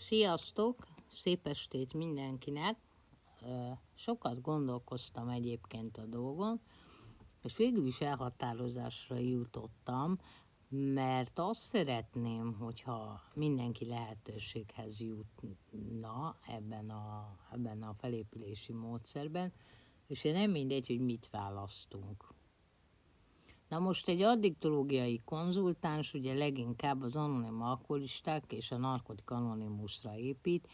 Sziasztok! Szép estét mindenkinek! Sokat gondolkoztam egyébként a dolgon, és végül is elhatározásra jutottam, mert azt szeretném, hogyha mindenki lehetőséghez jutna ebben a felépülési módszerben, és nem mindegy, hogy mit választunk. Na most egy addiktológiai konzultáns ugye leginkább az anonim alkoholisták és a narkotik anonimusra épít,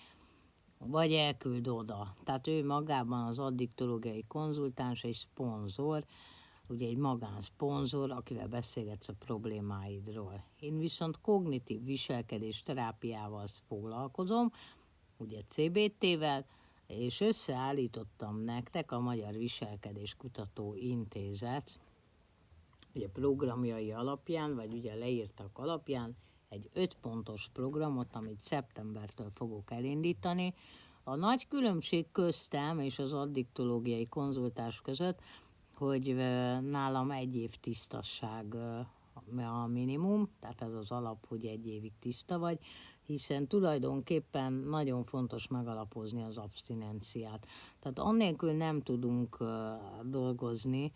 vagy elküld oda. Tehát ő magában az addiktológiai konzultáns egy szponzor, ugye egy magánszponzor, akivel beszélgetsz a problémáidról. Én viszont kognitív viselkedés terápiával foglalkozom, ugye CBT-vel, és összeállítottam nektek a Magyar Viselkedés Kutató Intézet, ugye programjai alapján, vagy ugye leírtak alapján egy 5 pontos programot, amit szeptembertől fogok elindítani. A nagy különbség köztem és az addiktológiai konzultás között, hogy nálam 1 év tisztasság a minimum, tehát ez az alap, hogy 1 évig tiszta vagy, hiszen tulajdonképpen nagyon fontos megalapozni az abstinenciát. Tehát annélkül nem tudunk dolgozni,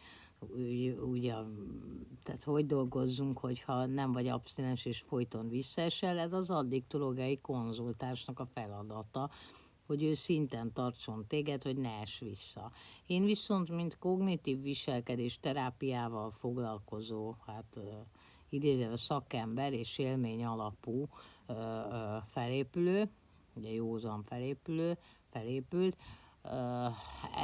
tehát hogy dolgozzunk, hogyha nem vagy abstinens és folyton visszaesel, ez az addiktológiai konzultánsnak a feladata, hogy ő szinten tartson téged, hogy ne ess vissza. Én viszont, mint kognitív viselkedés terápiával foglalkozó, idézve szakember és élmény alapú felépülő, ugye józan felépült,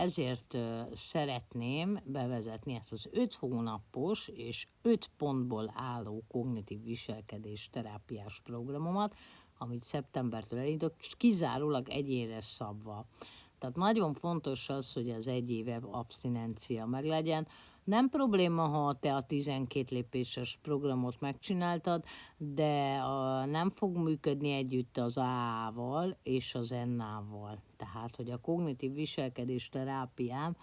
ezért szeretném bevezetni ezt az 5 hónapos és 5 pontból álló kognitív viselkedés terápiás programomat, amit szeptembertől elindítok, kizárólag egyénre szabva. Tehát nagyon fontos az, hogy az 1 éve abszinencia meglegyen. Nem probléma, ha te a 12 lépéses programot megcsináltad, de nem fog működni együtt az AA-val és az NA-val. Tehát, hogy a kognitív viselkedés terápiám,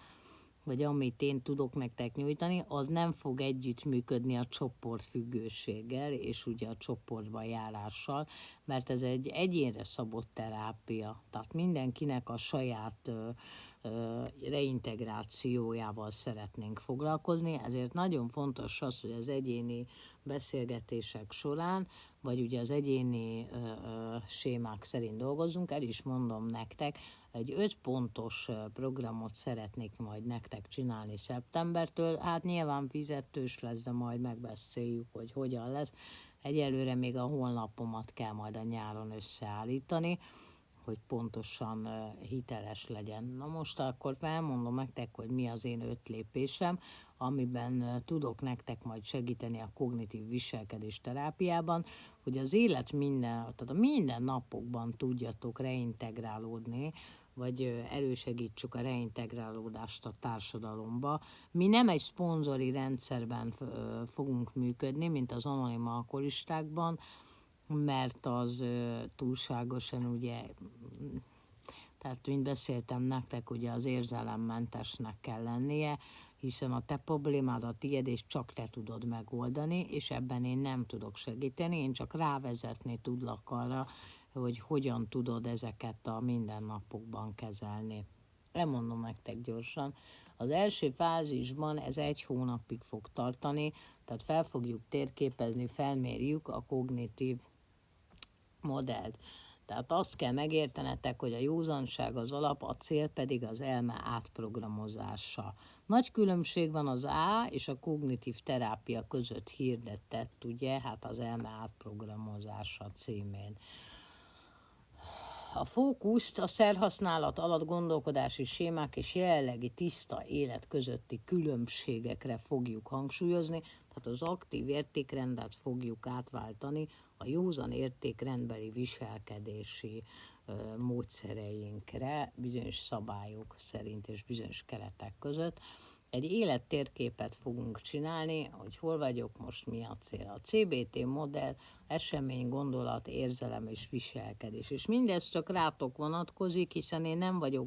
vagy amit én tudok nektek nyújtani, az nem fog együttműködni a csoportfüggőséggel, és ugye a csoportba járással, mert ez egy egyénre szabott terápia. Tehát mindenkinek a saját reintegrációjával szeretnénk foglalkozni, ezért nagyon fontos az, hogy az egyéni beszélgetések során, vagy ugye az egyéni sémák szerint dolgozunk, el is mondom nektek, egy 5 pontos programot szeretnék majd nektek csinálni szeptembertől, hát nyilván fizetős lesz, de majd megbeszéljük, hogy hogyan lesz. Egyelőre még a honlapomat kell majd a nyáron összeállítani, hogy pontosan hiteles legyen. Na most akkor elmondom nektek, hogy mi az én 5 lépésem, amiben tudok nektek majd segíteni a kognitív viselkedés terápiában, hogy az élet tehát a minden napokban tudjatok reintegrálódni, vagy elősegítsük a reintegrálódást a társadalomba. Mi nem egy szponzori rendszerben fogunk működni, mint az anonim alkoholistákban, mert az túlságosan ugye, tehát mint beszéltem nektek, ugye az érzelemmentesnek kell lennie, hiszen a te problémád a tiéd, és csak te tudod megoldani, és ebben én nem tudok segíteni, én csak rávezetni tudlak arra, hogy hogyan tudod ezeket a mindennapokban kezelni. Elmondom nektek gyorsan. Az első fázisban ez 1 hónapig fog tartani, tehát fel fogjuk térképezni, felmérjük a kognitív modellt. Tehát azt kell megértenetek, hogy a józanság az alap, a cél pedig az elme átprogramozása. Nagy különbség van az A és a kognitív terápia között hirdetett, ugye, hát az elme átprogramozása címén. A fókuszt a szerhasználat alatt gondolkodási sémák és jelenlegi tiszta élet közötti különbségekre fogjuk hangsúlyozni, tehát az aktív értékrendet fogjuk átváltani a józan értékrendbeli viselkedési módszereinkre, bizonyos szabályok szerint és bizonyos keretek között. Egy élettérképet fogunk csinálni, hogy hol vagyok most, mi a cél. A CBT modell, esemény, gondolat, érzelem és viselkedés. És mindez csak rátok vonatkozik, hiszen én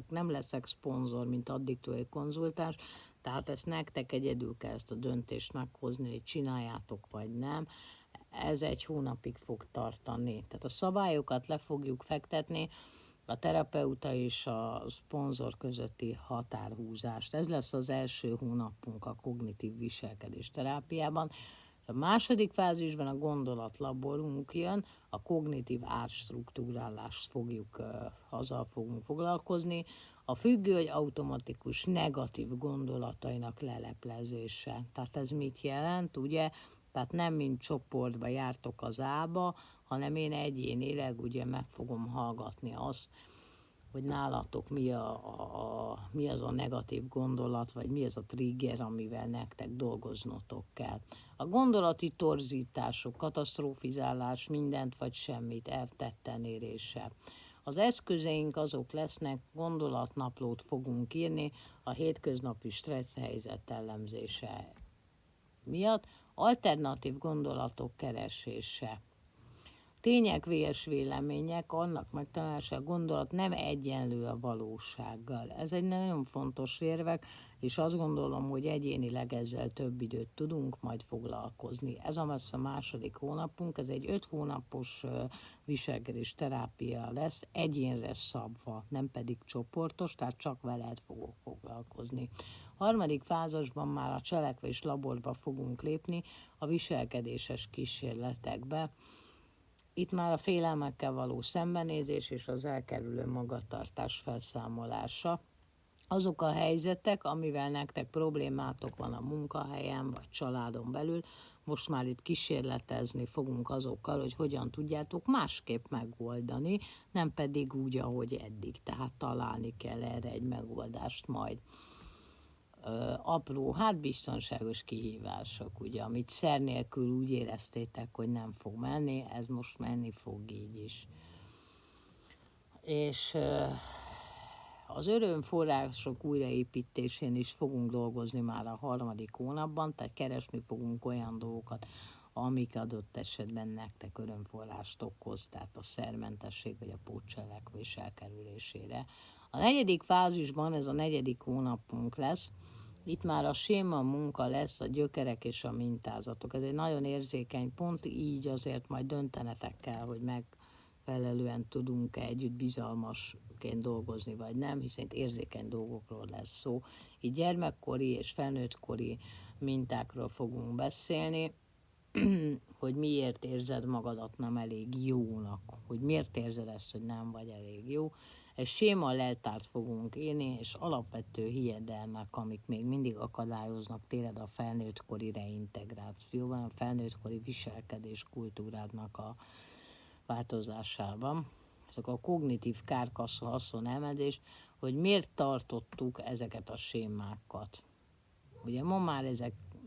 nem leszek szponzor, mint addiktológiai konzultáns, tehát ezt nektek egyedül kell ezt a döntést meghozni, hogy csináljátok vagy nem. ez 1 hónapig fog tartani. Tehát a szabályokat le fogjuk fektetni, a terapeuta és a szponzor közötti határhúzást. Ez lesz az első hónapunk a kognitív viselkedés terápiában. A második fázisban a gondolatlaborunk jön, a kognitív átstruktúrálást azzal fogunk foglalkozni, a függő vagy automatikus negatív gondolatainak leleplezése. Tehát ez mit jelent, ugye? Tehát nem mint csoportba jártok az ába, hanem én egyénileg ugye meg fogom hallgatni azt, hogy nálatok mi az a negatív gondolat, vagy mi az a trigger, amivel nektek dolgoznotok kell. A gondolati torzítások, katasztrofizálás, mindent vagy semmit, eltetten érése. Az eszközeink azok lesznek, gondolatnaplót fogunk írni a hétköznapi stressz helyzet elemzése miatt, alternatív gondolatok keresése. Tények vs. vélemények, annak megtalálása, a gondolat nem egyenlő a valósággal. Ez egy nagyon fontos érvek, és azt gondolom, hogy egyénileg ezzel több időt tudunk majd foglalkozni. Ez lesz a második hónapunk, ez egy 5 hónapos viselkedés terápia lesz, egyénre szabva, nem pedig csoportos, tehát csak veled fogok foglalkozni. Harmadik fázisban már a cselekvés laborba fogunk lépni, a viselkedéses kísérletekbe. Itt már a félelmekkel való szembenézés és az elkerülő magatartás felszámolása. Azok a helyzetek, amivel nektek problémátok van a munkahelyen vagy családon belül, most már itt kísérletezni fogunk azokkal, hogy hogyan tudjátok másképp megoldani, nem pedig úgy, ahogy eddig. Tehát találni kell erre egy megoldást majd. Apró, biztonságos kihívások, ugye, amit szer nélkül úgy éreztétek, hogy nem fog menni, ez most menni fog így is. És az örömforrások újraépítésén is fogunk dolgozni már a harmadik hónapban, tehát keresni fogunk olyan dolgokat, amik adott esetben nektek örömforrást okoz, tehát a szermentesség vagy a pótcselekvés elkerülésére. A negyedik fázisban, ez a 4. hónapunk lesz, itt már a séma munka lesz, a gyökerek és a mintázatok. Ez egy nagyon érzékeny pont, így azért majd döntenetek kell, hogy megfelelően tudunk-e együtt bizalmasként dolgozni, vagy nem, hiszen itt érzékeny dolgokról lesz szó. Így gyermekkori és felnőttkori mintákról fogunk beszélni, hogy miért érzed magadat nem elég jónak, hogy miért érzed ezt, hogy nem vagy elég jó. Egy séma leltárt fogunk írni, és alapvető hiedelmek, amik még mindig akadályoznak téged a felnőttkori reintegrációban, a felnőttkori viselkedés kultúrádnak a változásában. Ezek a kognitív kárhaszon elemzés, hogy miért tartottuk ezeket a sémákat. Ugye ma már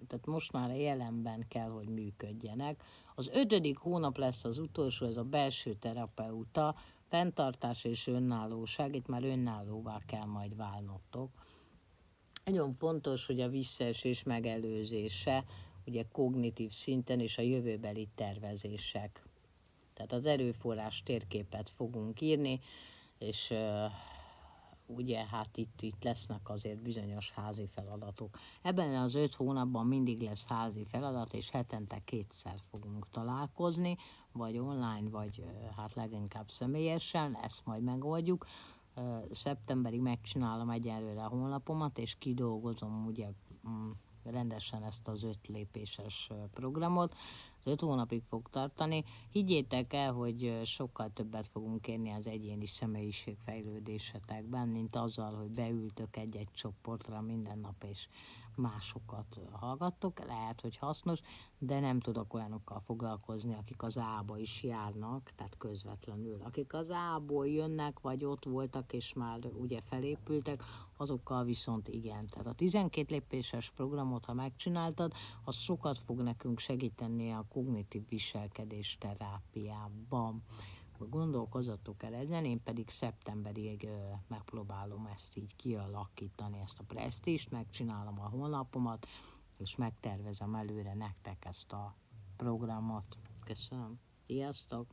tehát most már a jelenben kell, hogy működjenek. Az 5. hónap lesz az utolsó, ez a belső terapeuta, fenntartás és önállóság, itt már önállóvá kell majd válnotok. Nagyon fontos, hogy a visszaesés megelőzése, ugye kognitív szinten és a jövőbeli tervezések. Tehát az erőforrás térképet fogunk írni, és ugye itt lesznek azért bizonyos házi feladatok. Ebben az 5 hónapban mindig lesz házi feladat, és hetente 2-szer fogunk találkozni, vagy online, vagy leginkább személyesen, ezt majd megoldjuk. Szeptemberig megcsinálom egyelőre a honlapomat, és kidolgozom ugye rendesen ezt az 5 lépéses programot. Az 5 hónapig fog tartani. Higgyétek el, hogy sokkal többet fogunk érni az egyéni személyiségfejlődésetekben, mint azzal, hogy beültök egy-egy csoportra minden nap, és másokat hallgattok. Lehet, hogy hasznos, de nem tudok olyanokkal foglalkozni, akik az A-ba is járnak, tehát közvetlenül. Akik az A-ból jönnek, vagy ott voltak, és már ugye felépültek, azokkal viszont igen. Tehát a 12 lépéses programot, ha megcsináltad, az sokat fog nekünk segíteni a kognitív viselkedés terápiában. Gondolkozzatok el ezen, én pedig szeptemberig megpróbálom ezt így kialakítani, ezt a presztízst, megcsinálom a honlapomat, és megtervezem előre nektek ezt a programot. Köszönöm. Sziasztok!